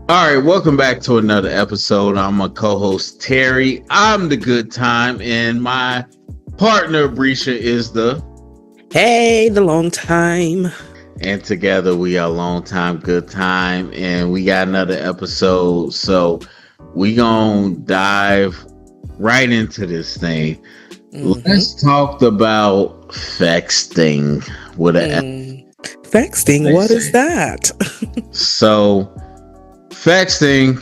All right, welcome back to another episode. I'm a co-host Terry. I'm the good time, and my partner Brisha is the. Hey, the long time. And together we are long time, good time, and we got another episode. So we gonna dive right into this thing. Mm-hmm. Let's talk about Fexting with a F, Fexting, they what is say. that? So Fexting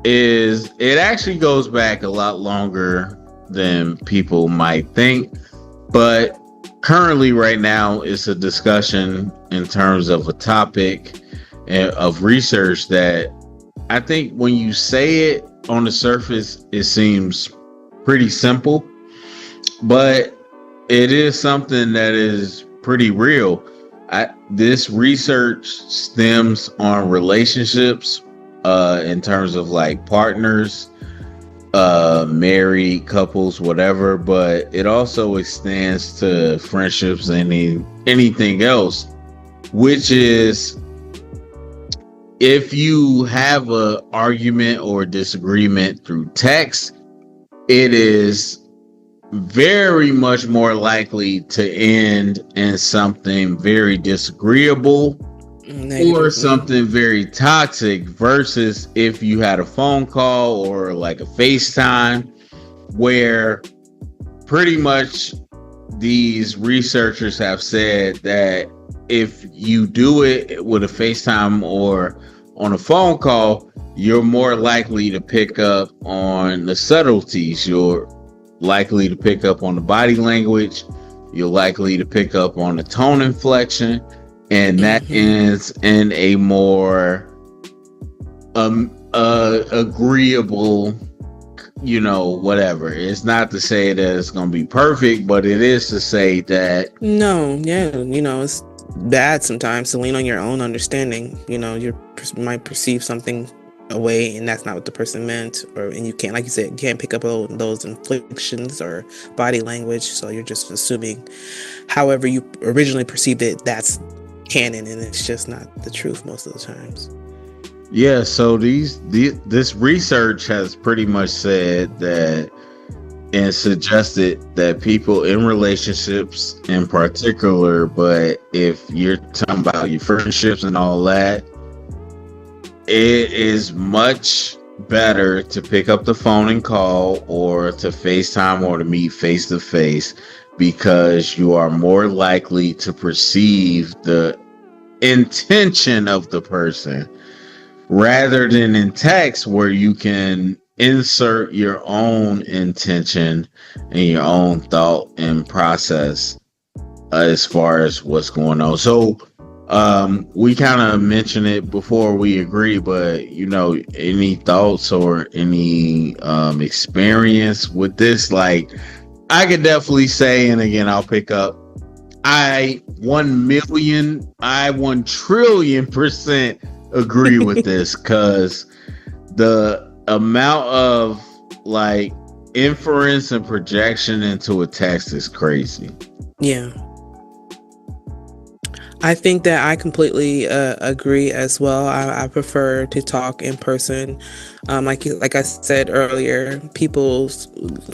is it actually goes back a lot longer than people might think, but currently right now it's a discussion in terms of a topic of research that I think when you say it on the surface it seems pretty simple, but it is something that is pretty real. This research stems on relationships, in terms of like partners, married couples, whatever. But it also extends to friendships and anything else, which is if you have a argument or disagreement through text, it is very much more likely to end in something very disagreeable or Negative. something very toxic versus if you had a phone call or like a FaceTime where pretty much these researchers have said that if you do it with a FaceTime or on a phone call, you're more likely to pick up on the subtleties. You're likely to pick up on the body language. You're likely to pick up on the tone inflection, and that Mm-hmm. ends in a more agreeable, whatever. It's not to say that it's going to be perfect, but it is to say that. No, yeah, it's bad sometimes to lean on your own understanding. You might perceive something away, and that's not what the person meant, and you can't, like you said, you can't pick up those inflections or body language, so you're just assuming however you originally perceived it, that's canon, and it's just not the truth most of the times. Yeah, so this research has pretty much said that and suggested that people in relationships in particular, but if you're talking about your friendships and all that, it is much better to pick up the phone and call or to FaceTime or to meet face to face because you are more likely to perceive the intention of the person rather than in text where you can insert your own intention and your own thought and process as far as what's going on. So we kind of mentioned it before we agree, but any thoughts or any experience with this? Like, I could definitely say, and again I'll pick up, I 1 trillion% agree with this because the amount of like inference and projection into a text is crazy. Yeah, I think that I completely agree as well. I prefer to talk in person. Like I said earlier, people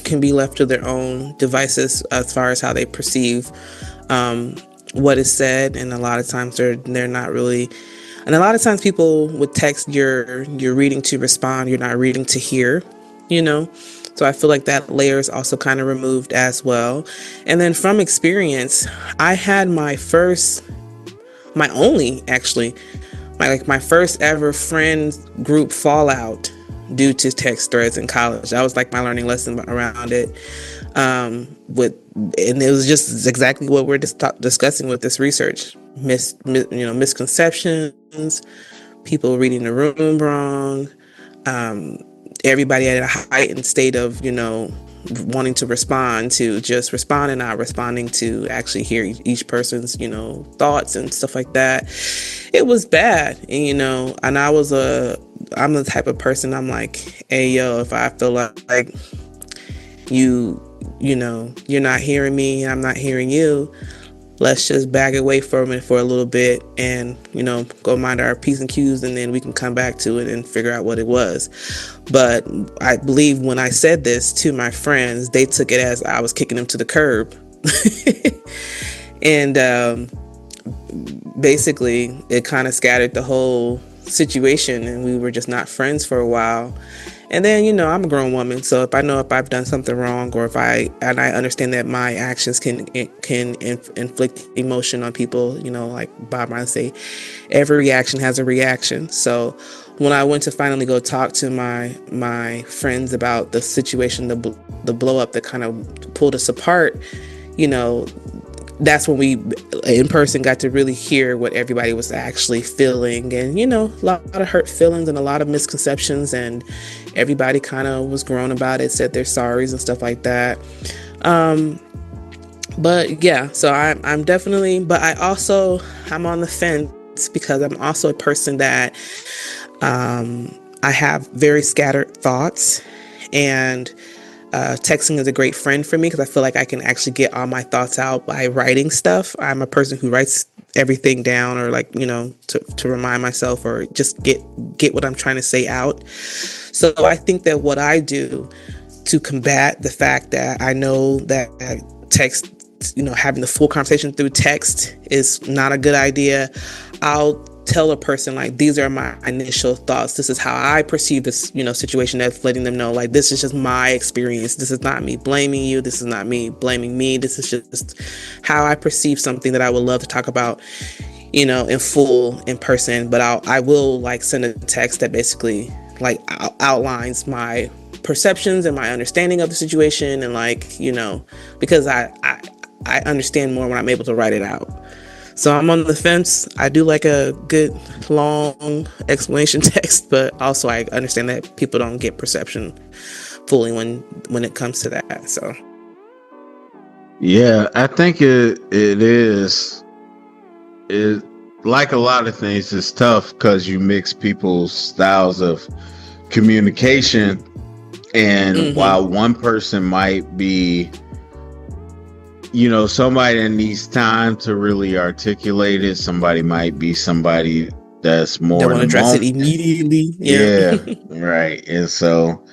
can be left to their own devices as far as how they perceive what is said, and a lot of times they're not really. And a lot of times people with text, you're reading to respond, you're not reading to hear. You know, so I feel like that layer is also kind of removed as well. And then from experience, I had my only actually my first ever friend group fallout due to text threads in college. That was like my learning lesson around it. With And it was just exactly what we're discussing with this research: misconceptions, people reading the room wrong, um, everybody at a heightened state of wanting to respond to just respond and not responding to actually hear each person's thoughts and stuff like that. It was bad, and and I'm the type of person, I'm like, hey yo, if I feel like you're not hearing me and I'm not hearing you, let's just bag away from it for a little bit and, go mind our P's and Q's, and then we can come back to it and figure out what it was. But I believe when I said this to my friends, they took it as I was kicking them to the curb. And basically, it kind of scattered the whole situation, and we were just not friends for a while. And then, I'm a grown woman, so if I've done something wrong, or I understand that my actions can inflict emotion on people, like Bob Marley say, every reaction has a reaction. So when I went to finally go talk to my friends about the situation, the blow up that kind of pulled us apart, that's when we in person got to really hear what everybody was actually feeling. And a lot of hurt feelings and a lot of misconceptions, and everybody kind of was grown about it, said their sorries and stuff like that. But yeah, so I'm definitely, but I'm on the fence, because I'm also a person that I have very scattered thoughts, and texting is a great friend for me, because I feel like I can actually get all my thoughts out by writing stuff. I'm a person who writes everything down, or to remind myself, or just get what I'm trying to say out. So I think that what I do to combat the fact that I know that text, having the full conversation through text is not a good idea, I'll tell a person, like, these are my initial thoughts. This is how I perceive this, situation. That's letting them know, like, this is just my experience. This is not me blaming you. This is not me blaming me. This is just how I perceive something that I would love to talk about, in full in person. But I will send a text that basically outlines my perceptions and my understanding of the situation, and because I understand more when I'm able to write it out. So I'm on the fence. I do like a good long explanation text, but also I understand that people don't get perception fully when it comes to that. So yeah, I think it is like a lot of things. It's tough because you mix people's styles of communication, and while one person might be, somebody that needs time to really articulate it, somebody might be somebody that's more they want to address it immediately. Yeah, right. And so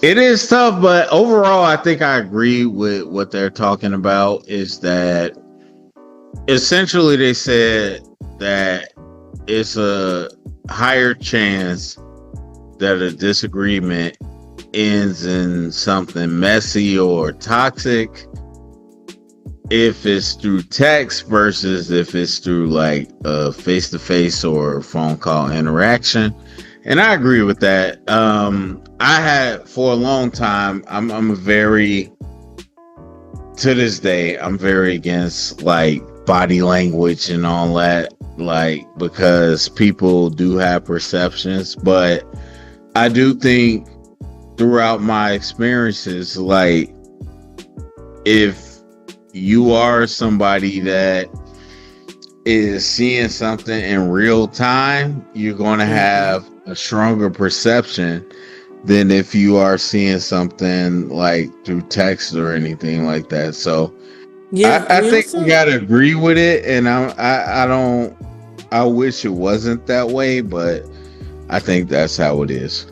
it is tough, but overall, I think I agree with what they're talking about. Is that essentially they said that it's a higher chance that a disagreement ends in something messy or toxic if it's through text versus if it's through a face-to-face or phone call interaction. And I agree with that. I had for a long time, I'm very, to this day, I'm very against body language and all that, because people do have perceptions. But I do think throughout my experiences, if you are somebody that is seeing something in real time, you're going to have a stronger perception than if you are seeing something through text or anything like that. So yeah, I think we got to agree with it. And I wish it wasn't that way, but I think that's how it is.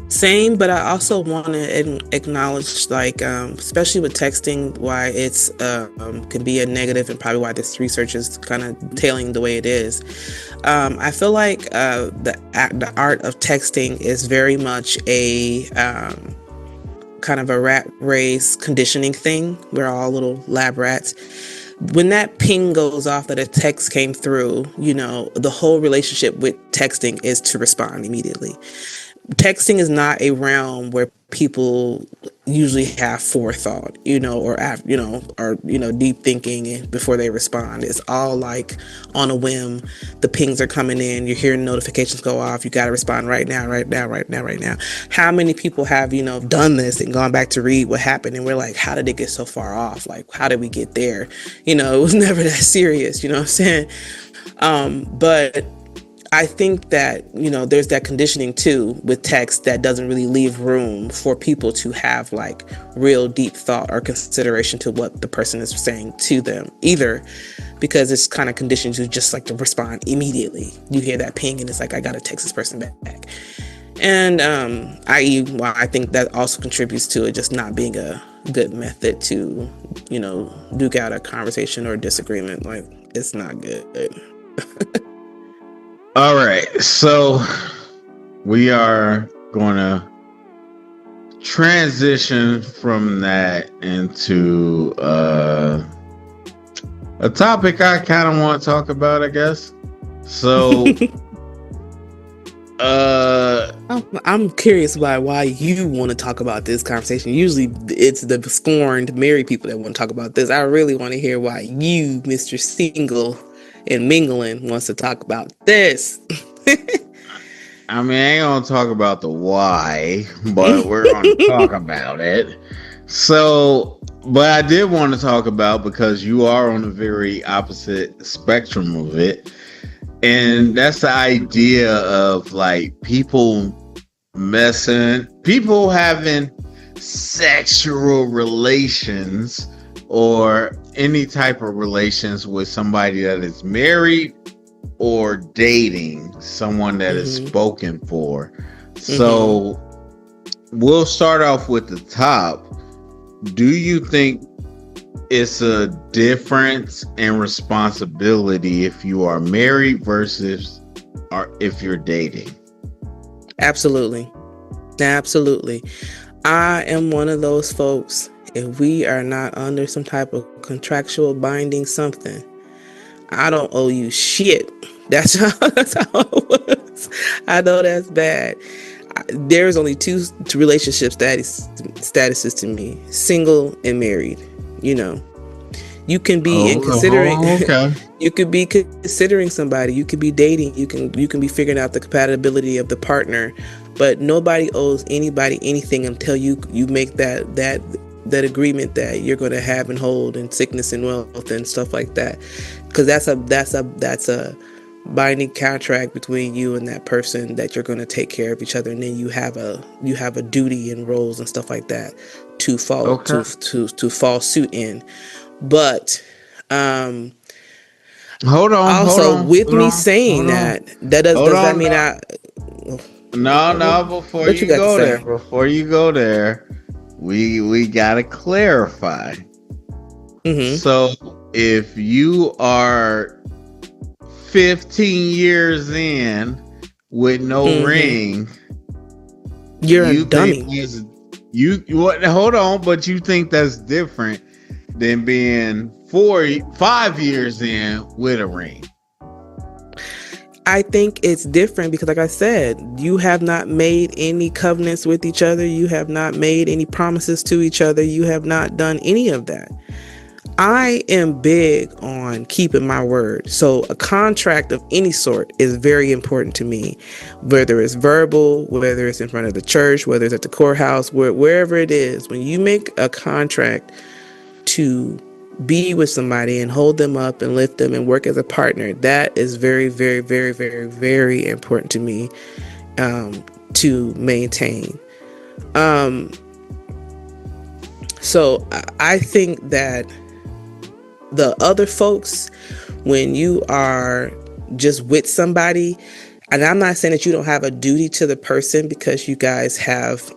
Same, but I also want to acknowledge, especially with texting, why it's can be a negative, and probably why this research is kind of tailing the way it is. I feel like the art of texting is very much a kind of a rat race conditioning thing. We're all little lab rats. When that ping goes off that a text came through, the whole relationship with texting is to respond immediately. Texting is not a realm where people usually have forethought, or deep thinking before they respond. It's all on a whim. The pings are coming in, you're hearing notifications go off, you got to respond right now. How many people have, done this and gone back to read what happened, and we're like, how did it get so far off? How did we get there? It was never that serious, you know what I'm saying? But I think that, there's that conditioning too with text that doesn't really leave room for people to have like real deep thought or consideration to what the person is saying to them either, because it's kind of conditioned to just like to respond immediately. You hear that ping and it's like, I gotta text this person back. And I think that also contributes to it just not being a good method to, duke out a conversation or a disagreement. Like, it's not good. All right, so we are going to transition from that into a topic I kind of want to talk about, I guess. So, I'm curious about why you want to talk about this conversation. Usually, it's the scorned married people that want to talk about this. I really want to hear why you, Mr. Single and Mingling, wants to talk about this. I mean, I ain't gonna talk about the why, but we're gonna talk about it. So, but I did want to talk about, because you are on the very opposite spectrum of it, and that's the idea of like people having sexual relations or any type of relations with somebody that is married or dating someone that is spoken for. So we'll start off with the top. Do you think it's a difference in responsibility if you are married versus or if you're dating? Absolutely. I am one of those folks. If we are not under some type of contractual binding something, I don't owe you shit. That's how it was. I know that's bad. There's only two relationship statuses to me: single and married. You can be you could be considering somebody. You could be dating. You can be figuring out the compatibility of the partner, but nobody owes anybody anything until you make that agreement that you're going to have and hold in sickness and wealth and stuff like that, because that's a binding contract between you and that person that you're going to take care of each other, and then you have a duty and roles and stuff like that to follow to fall suit in. But hold on. Saying that does that mean before you go there, we gotta clarify. So if you are 15 years in with no ring, you're a dummy. Hold on, but you think that's different than being 5 years in with a ring? I think it's different because, like I said, you have not made any covenants with each other. You have not made any promises to each other. You have not done any of that. I am big on keeping my word. So a contract of any sort is very important to me, whether it's verbal, whether it's in front of the church, whether it's at the courthouse, wherever it is. When you make a contract to be with somebody and hold them up and lift them and work as a partner, that is very, very, very, very, very important to me to maintain. So I think that the other folks, when you are just with somebody, and I'm not saying that you don't have a duty to the person because you guys have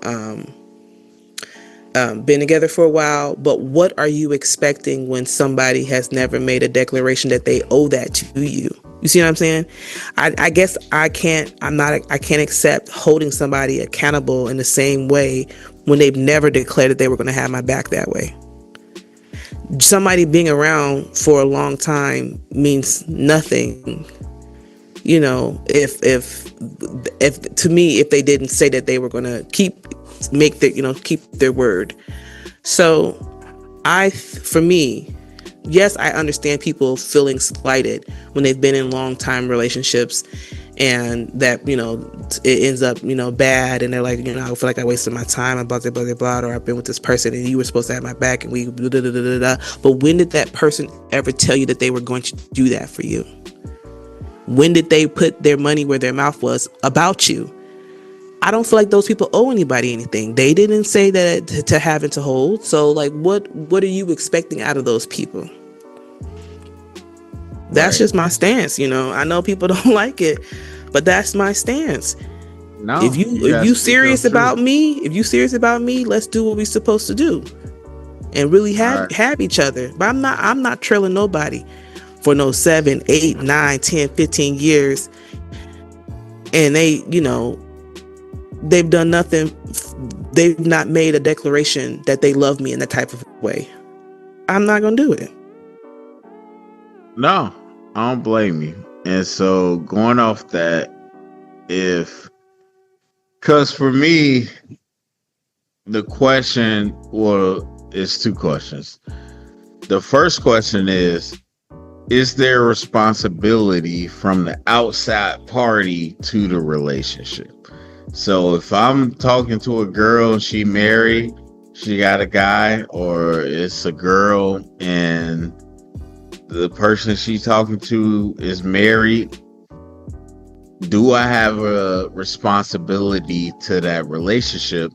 been together for a while, but what are you expecting when somebody has never made a declaration that they owe that to you? You see what I'm saying? I guess I can't accept holding somebody accountable in the same way when they've never declared that they were going to have my back that way. Somebody being around for a long time means nothing. If to me, if they didn't say that they were going to keep their word. So for me, yes, I understand people feeling slighted when they've been in long time relationships and that, it ends up, bad. And they're like, I feel like I wasted my time and blah, blah, blah, blah, or I've been with this person and you were supposed to have my back and we blah, blah, blah, blah, blah. But when did that person ever tell you that they were going to do that for you? When did they put their money where their mouth was about you? I don't feel like those people owe anybody anything. They didn't say that to have and to hold. So like what are you expecting out of those people? That's Right. just my stance, you know. I know people don't like it, but that's my stance. No, If you you if gotta you speak up serious true. about me, let's do what we're supposed to do and really All have right. have each other. But I'm not trailing nobody for no 7, 8, 9, 10, 15 years, and they've done nothing. They've not made a declaration that they love me in that type of way. I'm not gonna do it. No, I don't blame you. And so going off that, if because for me, the question, well, it's two questions. The first question is there responsibility from the outside party to the relationship? So if I'm talking to a girl and she married, she got a guy, or it's a girl and the person she's talking to is married, do I have a responsibility to that relationship?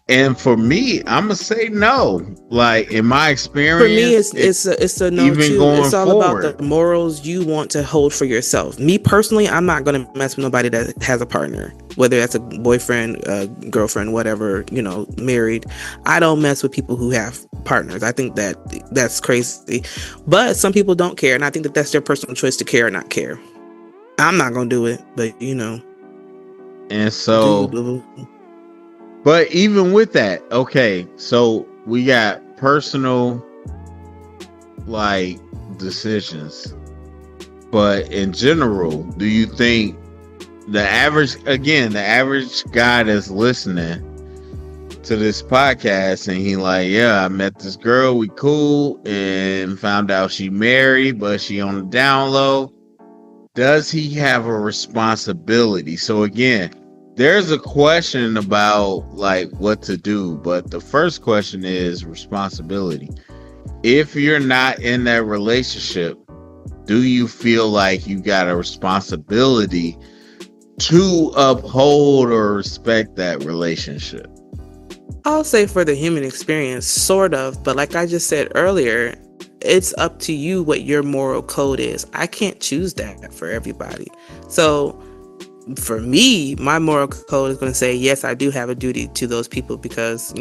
And for me, I'm gonna say no. Like in my For me, experience, it's a no even too. It's going all about the forward. morals you want to hold for yourself. Me personally, I'm not gonna mess with nobody that has a partner, whether that's a boyfriend, girlfriend, whatever. Married. I don't mess with people who have partners. I think that's crazy. But some people don't care, and I think that that's their personal choice to care or not care. I'm not gonna do it, but And do you, so, boo? but even with that, okay, so we got personal like decisions. But in general, do you think the average guy that's listening to this podcast and he like, yeah, I met this girl, we cool, and found out she married, but she on the down low. Does he have a responsibility? So again, there's a question about like what to do, but the first question is responsibility. If you're not in that relationship, do you feel like you got a responsibility to uphold or respect that relationship? I'll say for the human experience, sort of, but like I just said earlier, it's up to you what your moral code is. I can't choose that for everybody. So for me, my moral code is going to say, yes, I do have a duty to those people because,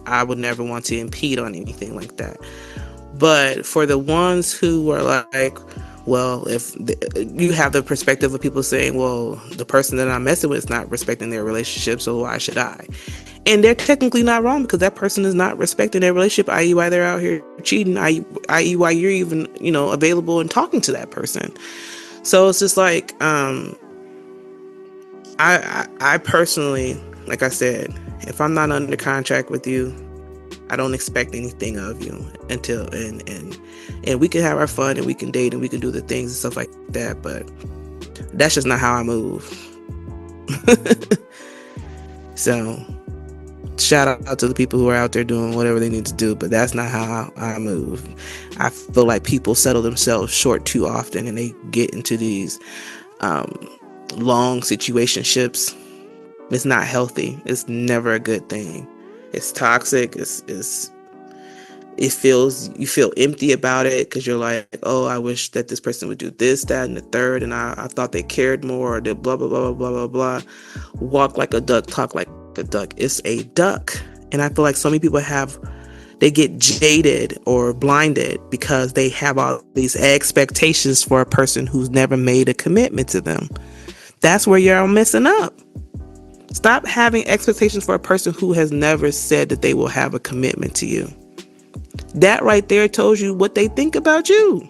I would never want to impede on anything like that. But for the ones who are like, well, you have the perspective of people saying, well, the person that I'm messing with is not respecting their relationship, so why should I? And they're technically not wrong because that person is not respecting their relationship, i.e. why they're out here cheating, i.e. why you're even, available and talking to that person. So it's just like, I personally, like I said, if I'm not under contract with you, I don't expect anything of you until and we can have our fun and we can date and we can do the things and stuff like that, but that's just not how I move. So shout out to the people who are out there doing whatever they need to do, but that's not how I move. I feel like people settle themselves short too often and they get into these long situationships. It's not healthy. It's never a good thing. It's toxic. You feel empty about it because you're like, oh, I wish that this person would do this, that, and the third, and I thought they cared more, or they blah blah blah blah blah blah. Walk like a duck, talk like a duck. It's a duck, and I feel like so many people they get jaded or blinded because they have all these expectations for a person who's never made a commitment to them. That's where you're all messing up. Stop having expectations for a person who has never said that they will have a commitment to you. That right there tells you what they think about you.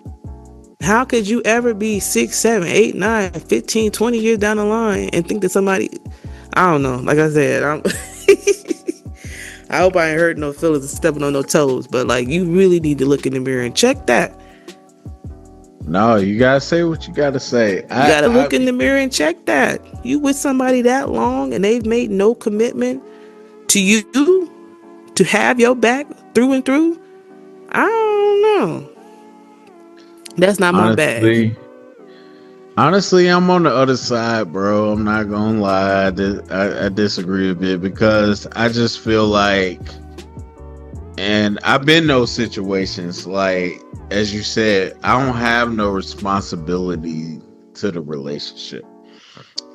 How could you ever be 6, 7, 8, 9, 15, 20 years down the line and think that somebody, I don't know, like I said, I hope I ain't hurting no feelings and stepping on no toes, but like you really need to look in the mirror and check that. No, you gotta say what you gotta say. You gotta look in the mirror and check that. You with somebody that long and they've made no commitment to you to have your back through and through? I don't know. That's not my bag. honestly, Honestly, I'm on the other side, bro. I'm not gonna lie. I disagree a bit because I just feel like, and I've been in those situations. Like as you said, I don't have no responsibility to the relationship.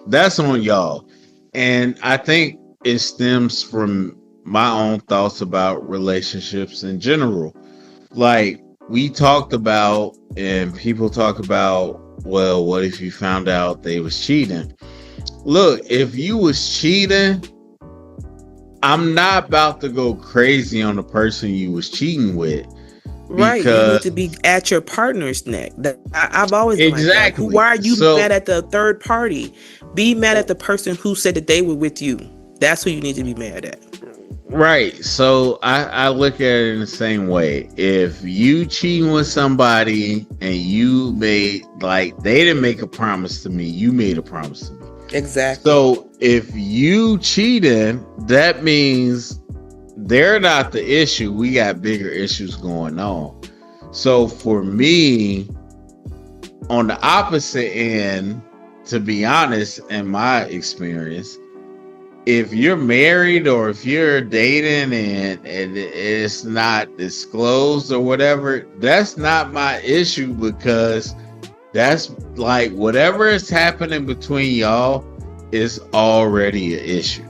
That's on y'all, and I think it stems from my own thoughts about relationships in general. Like we talked about, and people talk about, well, what if you found out they was cheating? Look, if you was cheating, I'm not about to go crazy on the person you was cheating with Right, you need because to be at your partner's neck. I've always been like that. Why exactly. are you mad So at the third party? Be mad at the person who said that they were with you. That's who you need to be mad at. right. So I look at it in the same way. If you cheating with somebody and you made, like, they didn't make a promise to me, you made a promise to me. Exactly. So if you cheating, that means they're not the issue. We got bigger issues going on. So for me, on the opposite end, to be honest, in my experience, if you're married or if you're dating and it's not disclosed or whatever, that's not my issue because that's like whatever is happening between y'all is already an issue.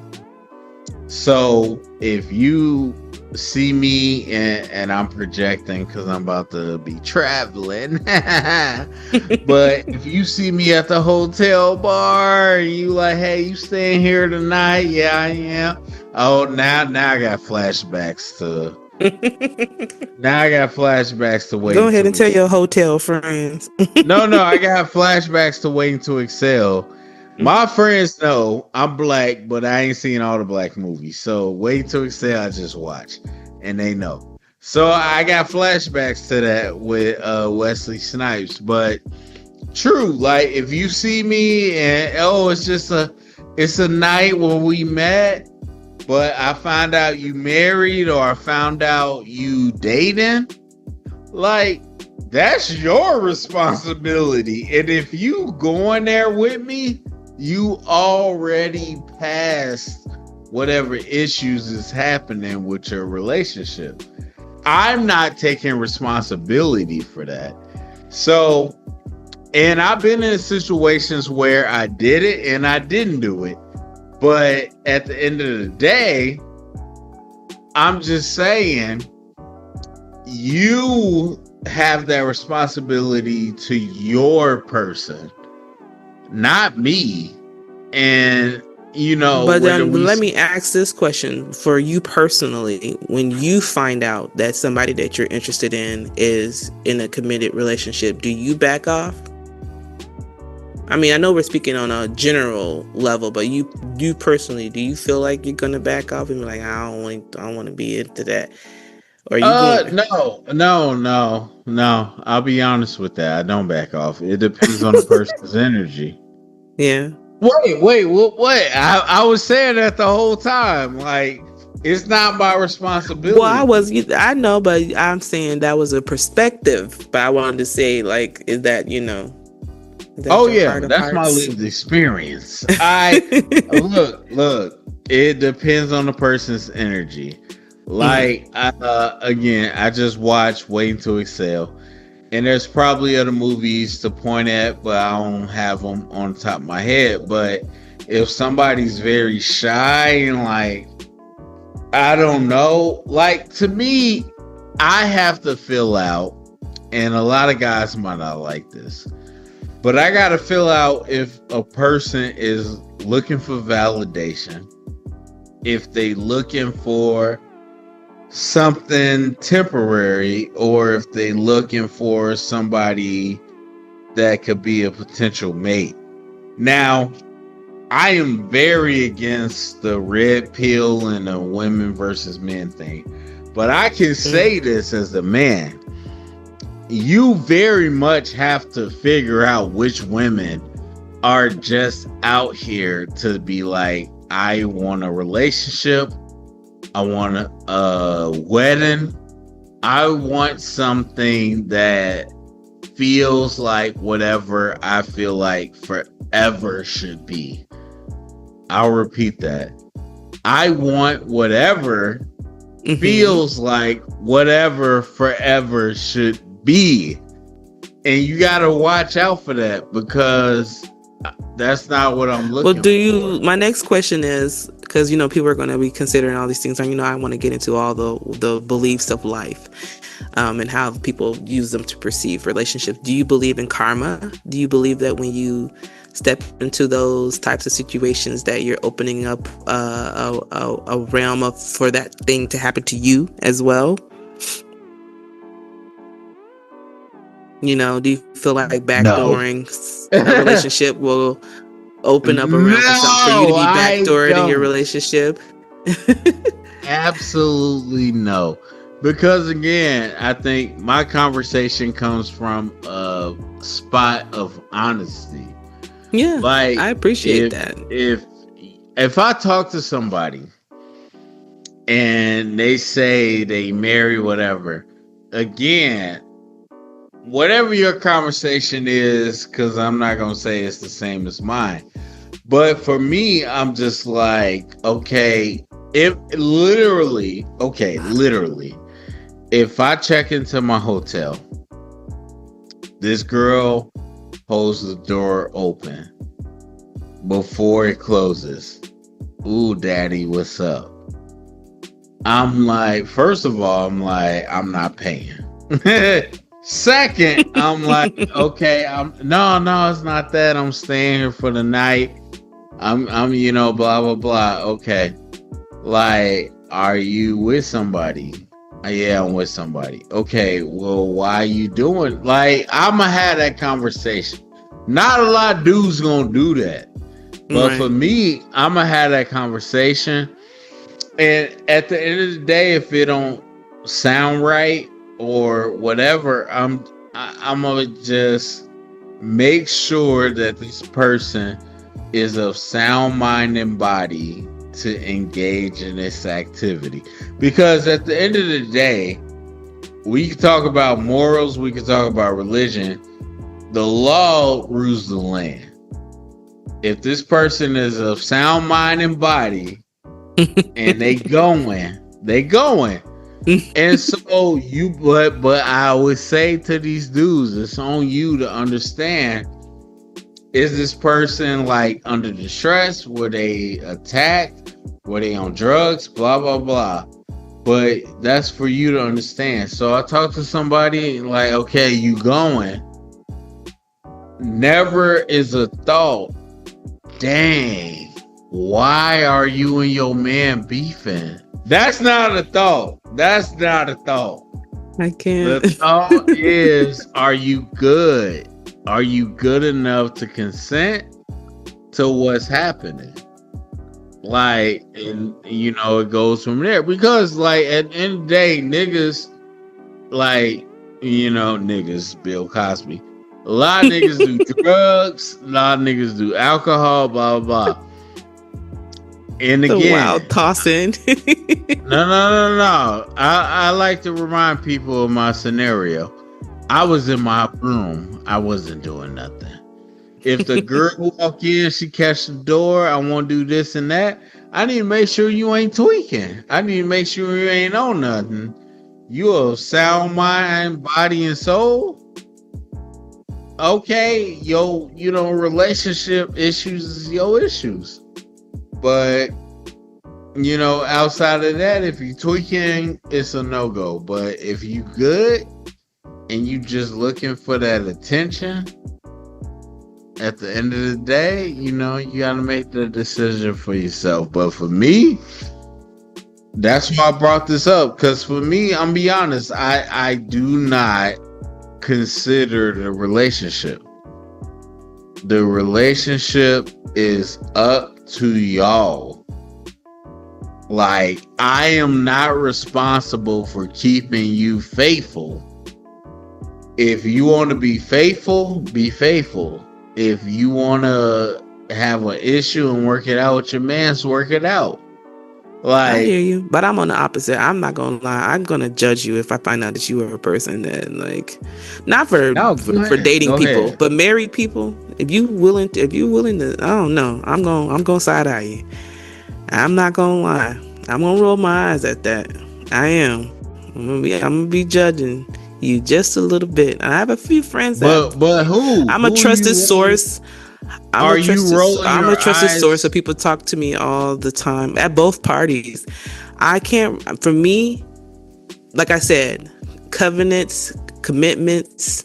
So if you see me and I'm projecting because I'm about to be traveling, but if you see me at the hotel bar and you like, hey, you staying here tonight? Yeah, I am. Oh, now I got flashbacks to Go waiting ahead to and tell excel. your hotel friends. No, I got flashbacks to waiting to excel. My friends know I'm black, but I ain't seen all the black movies. So wait to excel, I just watch, and they know. So I got flashbacks to that with Wesley Snipes. But true, like if you see me and oh, it's a night where we met, but I found out you married or I found out you dating, like that's your responsibility. And if you going there with me, you already passed whatever issues is happening with your relationship. I'm not taking responsibility for that. So, and I've been in situations where I did it and I didn't do it. But at the end of the day, I'm just saying you have that responsibility to your person, not me. And you know, But whether we let me ask this question for you personally. When you find out that somebody that you're interested in is in a committed relationship, do you back off? I mean, I know we're speaking on a general level, but you personally, do you feel like you're gonna back off and be like, I don't want to be into that? Or are you going? no. I'll be honest with that. I don't back off. It depends on the person's energy. Yeah. Wait, what? I was saying that the whole time. Like, it's not my responsibility. Well, I know, but I'm saying that was a perspective. But I wanted to say, like, is that Oh your yeah, heart of that's my hearts? lived experience. I look. It depends on the person's energy. Like, again, I just watched Waiting to Excel, and there's probably other movies to point at, but I don't have them on the top of my head. But if somebody's very shy and like, I don't know, like to me, I have to fill out, and a lot of guys might not like this, but I got to fill out if a person is looking for validation, if they looking for something temporary, or if they looking for somebody that could be a potential mate. Now, I am very against the red pill and the women versus men thing, but I can say this as a man. You very much have to figure out which women are just out here to be like, I want a relationship, I want a wedding, I want something that feels like whatever I feel like forever should be. I'll repeat that. I want whatever feels like whatever forever should be. And you got to watch out for that, because that's not what I'm looking for. My next question is, because, people are going to be considering all these things. And, I want to get into all the beliefs of life, and how people use them to perceive relationships. Do you believe in karma? Do you believe that when you step into those types of situations that you're opening up a realm for that thing to happen to you as well? Do you feel like backdooring a relationship will open up a realm for you to be backdoored in your relationship? Absolutely no. Because again, I think my conversation comes from a spot of honesty. Yeah, like, I appreciate that. If I talk to somebody and they say they marry whatever, again, whatever your conversation is, because I'm not going to say it's the same as mine. But for me, I'm just like, okay, literally, if I check into my hotel, this girl holds the door open before it closes. Ooh, daddy, what's up? I'm like, first of all, I'm not paying. Second, I'm like, okay, no, it's not that. I'm staying here for the night. I'm blah, blah, blah. Okay. Like, are you with somebody? Yeah, I'm with somebody. Okay, well, why are you doing? Like, I'ma have that conversation. Not a lot of dudes gonna do that. But for me, I'ma have that conversation. And at the end of the day, if it don't sound right or whatever, I'm gonna just make sure that this person is of sound mind and body to engage in this activity. Because at the end of the day, we can talk about morals, we can talk about religion. The law rules the land. If this person is of sound mind and body and they going. And so but I would say to these dudes, it's on you to understand, is this person like under distress? Were they attacked? Were they on drugs? Blah, blah, blah. But that's for you to understand. So I talked to somebody like, okay, you going. Never is a thought, dang, why are you and your man beefing? That's not a thought. I can't. The thought is, are you good? Are you good enough to consent to what's happening? Like, and it goes from there. Because like at the end of the day, niggas, like, niggas, Bill Cosby. A lot of niggas do drugs, a lot of niggas do alcohol, blah, blah, blah. And again, the wild tossing. No. I like to remind people of my scenario. I was in my room. I wasn't doing nothing. If the girl walk in, she catch the door, I want to do this and that. I need to make sure you ain't tweaking. I need to make sure you ain't on nothing. You a sound mind, body, and soul. Okay, relationship issues is your issues. But, outside of that, if you tweaking, it's a no-go. But if you good and you just looking for that attention, at the end of the day, you got to make the decision for yourself. But for me, that's why I brought this up. Because for me, I'm be honest, I do not consider the relationship. The relationship is up to y'all. Like, I am not responsible for keeping you faithful. If you want to be faithful, be faithful. If you want to have an issue and work it out with your man, work it out. I Like, hear you, but I'm on the opposite. I'm not gonna lie. I'm gonna judge you if I find out that you are a person that, like, not for no, for dating go people, ahead. but married people. If you willing to, I don't know. I'm gonna side eye you. I'm not gonna lie. I'm gonna roll my eyes at that. I am. I'm gonna be judging you just a little bit. I have a few friends that But who? I'm a You trusted want? source. Are you rolling I'm a your trusted source, so eyes? people talk to me all the time at both parties. I can't. For me, like I said, covenants, commitments,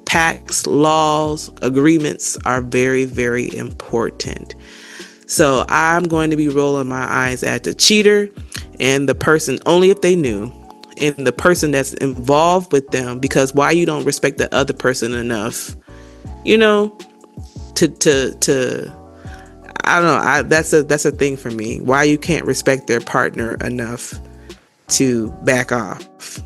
pacts, laws, agreements are very, very important. So I'm going to be rolling my eyes at the cheater and the person only if they knew, and the person that's involved with them, because why you don't respect the other person enough, you know, to I don't know. That's a thing for me. Why you can't respect their partner enough to back off.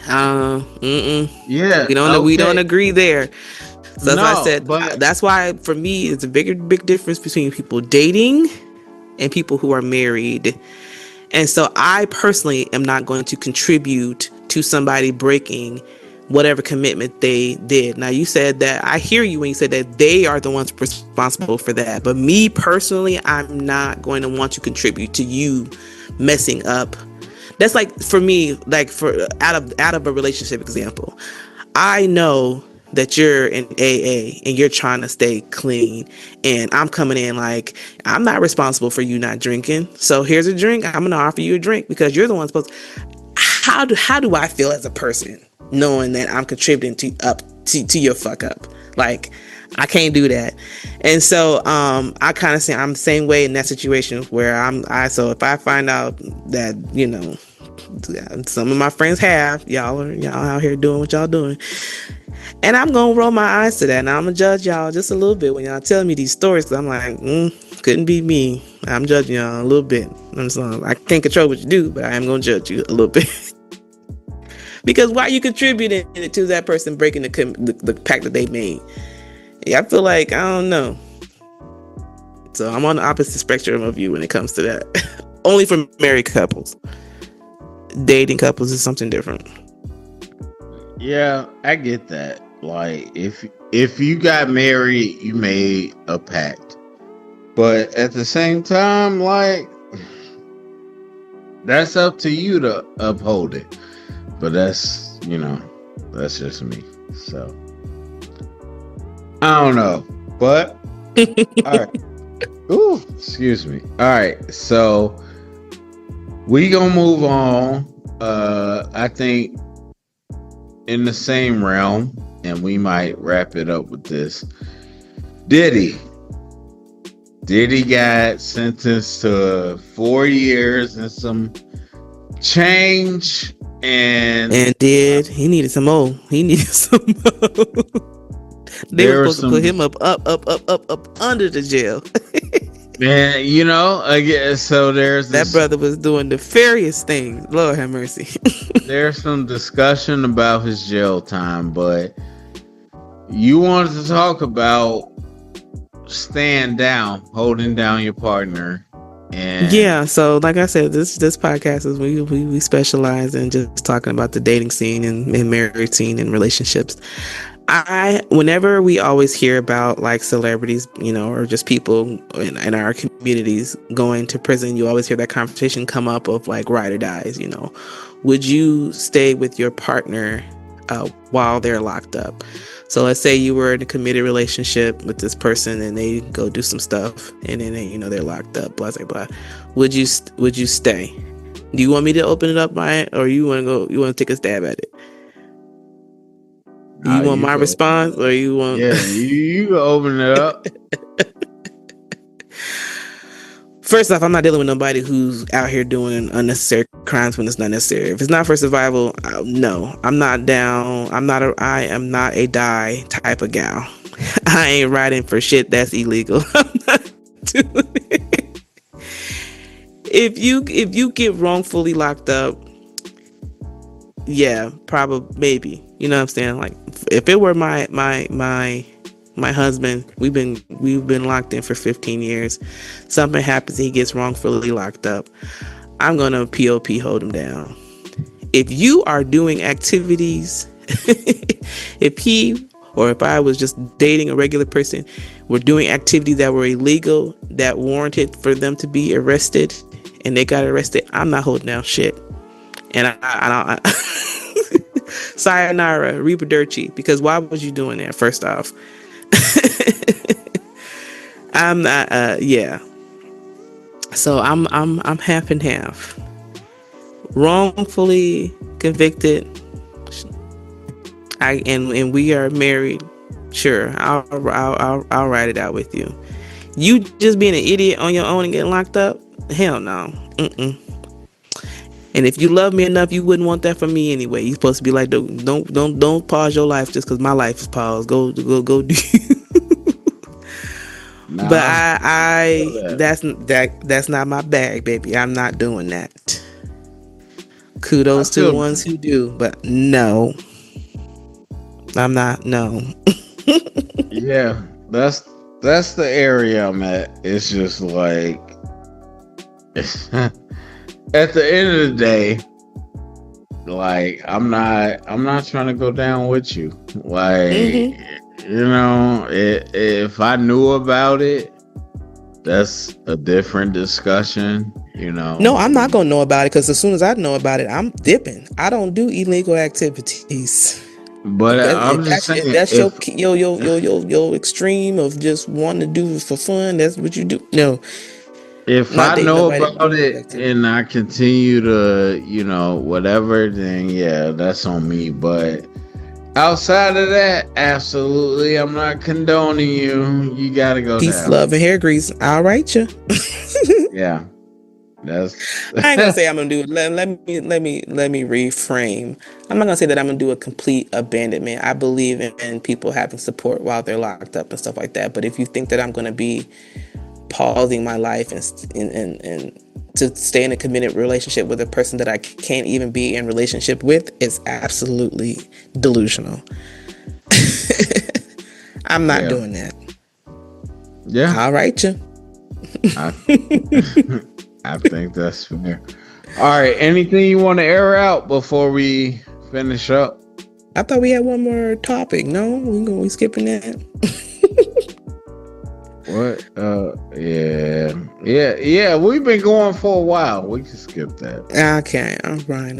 Yeah. We don't Okay. agree there. So as I No, said, but that's why for me it's a big difference between people dating and people who are married. And so I personally am not going to contribute to somebody breaking whatever commitment they did. Now, you said that, I hear you when you said that they are the ones responsible for that. But me personally, I'm not going to want to contribute to you messing up. That's like for me, like for out of a relationship example. I know that you're in AA and you're trying to stay clean, and I'm coming in like, I'm not responsible for you not drinking. So here's a drink. I'm gonna offer you a drink because you're the one supposed. How do I feel as a person knowing that I'm contributing to your fuck up? Like, I can't do that. And so I kind of say I'm the same way in that situation where so if I find out that, some of my friends have, y'all out here doing what y'all doing, and I'm gonna roll my eyes to that, and I'm gonna judge y'all just a little bit when y'all telling me these stories, because I'm like, couldn't be me. I'm judging y'all a little bit. I can't control what you do, but I am gonna judge you a little bit. Because why are you contributing to that person breaking the pact that they made? Yeah, I feel like, I don't know. So I'm on the opposite spectrum of you when it comes to that. Only for married couples. Dating couples is something different. yeah, I get that. Like, if you got married, you made a pact. But at the same time, like, that's up to you to uphold it. But that's just me. So I don't know. But all right. Ooh, excuse me. All right. So we gonna move on. I think in the same realm, and we might wrap it up with this. Diddy. Diddy got sentenced to 4 years and some change, and He needed some more. He needed some more. They were there was supposed to some put him up under the jail. man, I guess so. There's That this. brother was doing nefarious things. Lord have mercy. There's some discussion about his jail time, but you wanted to talk about stand down, holding down your partner, and Yeah, so like I said, this podcast is we specialize in just talking about the dating scene and marriage scene and relationships. Whenever we always hear about like celebrities, or just people in our communities going to prison, you always hear that conversation come up of like ride or dies. Would you stay with your partner while they're locked up? So let's say you were in a committed relationship with this person and they go do some stuff and then they're locked up, blah blah blah. Would you stay? Do you want me to open it up, Maya, or you want to go? You want to take a stab at it? Do you want you my go. response, or you want? Yeah, you go open it up. First off, I'm not dealing with nobody who's out here doing unnecessary crimes when it's not necessary. If it's not for survival, no, I'm not down. I am not a die type of gal. I ain't riding for shit that's illegal. I'm not doing it. If you get wrongfully locked up, yeah, probably, maybe. You know what I'm saying? Like, if it were my my husband, we've been locked in for 15 years. Something happens, he gets wrongfully locked up. I'm gonna POP hold him down. If you are doing activities, if he or if I was just dating a regular person, were doing activities that were illegal, that warranted for them to be arrested, and they got arrested, I'm not holding down shit. And I sayonara, arrivederci, because why was you doing that? First off, I'm not. Yeah. So I'm half and half. Wrongfully convicted. And we are married. Sure, I'll write it out with you. You just being an idiot on your own and getting locked up? Hell no. And if you love me enough, you wouldn't want that from me anyway. You're supposed to be like, don't pause your life just because my life is paused. Go do. Nah, But that's not my bag, baby. I'm not doing that. Kudos to the ones who do, but no, I'm not. No. Yeah, that's the area I'm at. It's just like at the end of the day, like I'm not trying to go down with you. Like you know, if I knew about it, that's a different discussion. You know. No, I'm not gonna know about it because as soon as I know about it, I'm dipping. I don't do illegal activities. But I'm just saying, if that's your extreme of just wanting to do it for fun, that's what you do. No, if I know about it and I continue to, you know, whatever, then yeah, that's on me. But outside of that, absolutely, I'm not condoning you. You gotta go peace, down. love, and hair grease. I'll write you. Yeah, that's. I ain't gonna say I'm gonna do it. Let me reframe. I'm not gonna say that I'm gonna do a complete abandonment. I believe in people having support while they're locked up and stuff like that. But if you think that I'm gonna be pausing my life and to stay in a committed relationship with a person that I can't even be in relationship with, is absolutely delusional. I'm not doing that. Yeah, I'll write you. I think that's fair. All right, anything you want to air out before we finish up? I thought we had one more topic. No, we skipping that. What? Yeah. We've been going for a while. We can skip that. Okay. All right.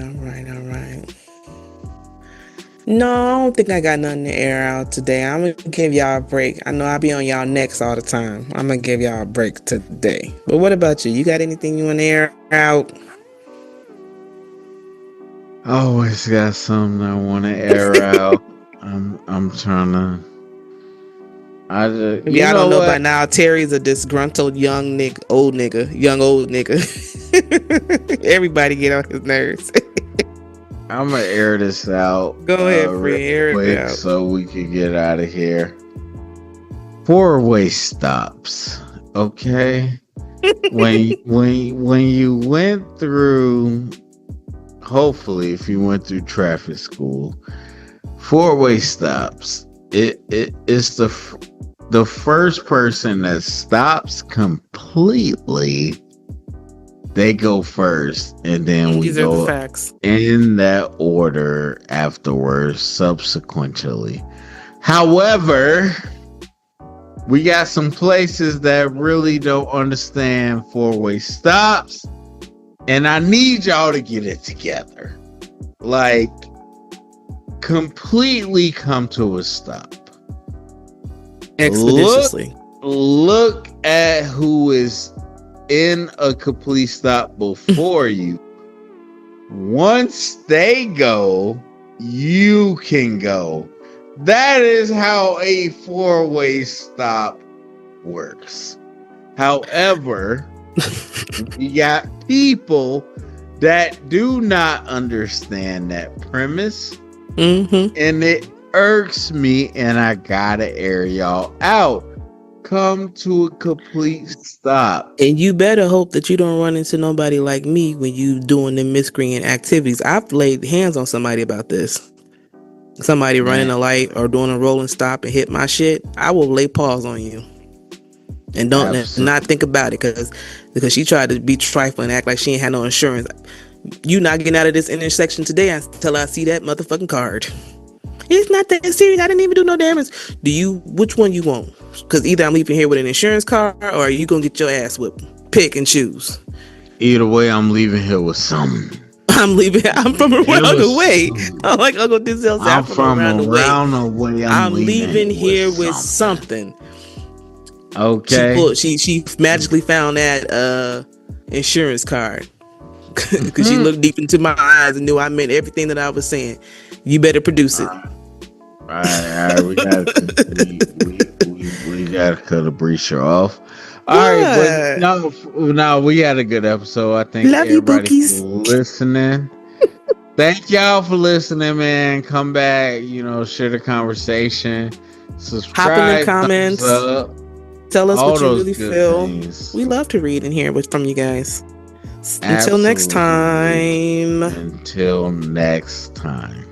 No, I don't think I got nothing to air out today. I'm gonna give y'all a break. I know I'll be on y'all necks all the time. I'm gonna give y'all a break today. But what about you? You got anything you want to air out? I always got something I want to air out. I'm trying to. Y'all don't know by now. Terry's a disgruntled young old nigga. Everybody get on his nerves. I'm gonna air this out. Go ahead, friend. Air it out so we can get out of here. 4-way stops, okay? when you went through, hopefully, if you went through traffic school, 4-way stops. It's the first person that stops completely. They go first, and then we go in that order afterwards, subsequently. However, we got some places that really don't understand 4-way stops, and I need y'all to get it together. Like, completely come to a stop. Expeditiously. Look at who is in a complete stop before you. Once they go, you can go. That is how a 4-way stop works. However, you got people that do not understand that premise, and it irks me, and I gotta air y'all out. Come to a complete stop. And you better hope that you don't run into nobody like me when you doing the miscreant activities. I've laid hands on somebody about this. Somebody running Man, a light or doing a rolling stop and hit my shit, I will lay pause on you and don't not absolutely. think about it because she tried to be trifling, act like she ain't had no insurance. You not getting out of this intersection today until I see that motherfucking card. It's not that serious. I didn't even do no damage. Which one you want? Because either I'm leaving here with an insurance card or are you gonna get your ass whipped? Pick and choose. Either way, I'm leaving here with something. I'm leaving. I'm from It around the was. way. I'm like Uncle Denzel said, I'm I'm from from around the way. around the way. I'm I'm leaving leaving with here with something. something. Okay. She magically found that insurance card because she Mhm. looked deep into my eyes and knew I meant everything that I was saying. You better produce it. All right. We gotta cut a breacher off. All right, but What? no, we had a good episode. I thank Love you, everybody for bookies. listening. Thank y'all for listening, man. Come back, share the conversation, Hop in the subscribe, thumbs comments. up, Tell us all what you those really good feel. things. We love to read and hear from you guys. Until next Absolutely. time. Until next time.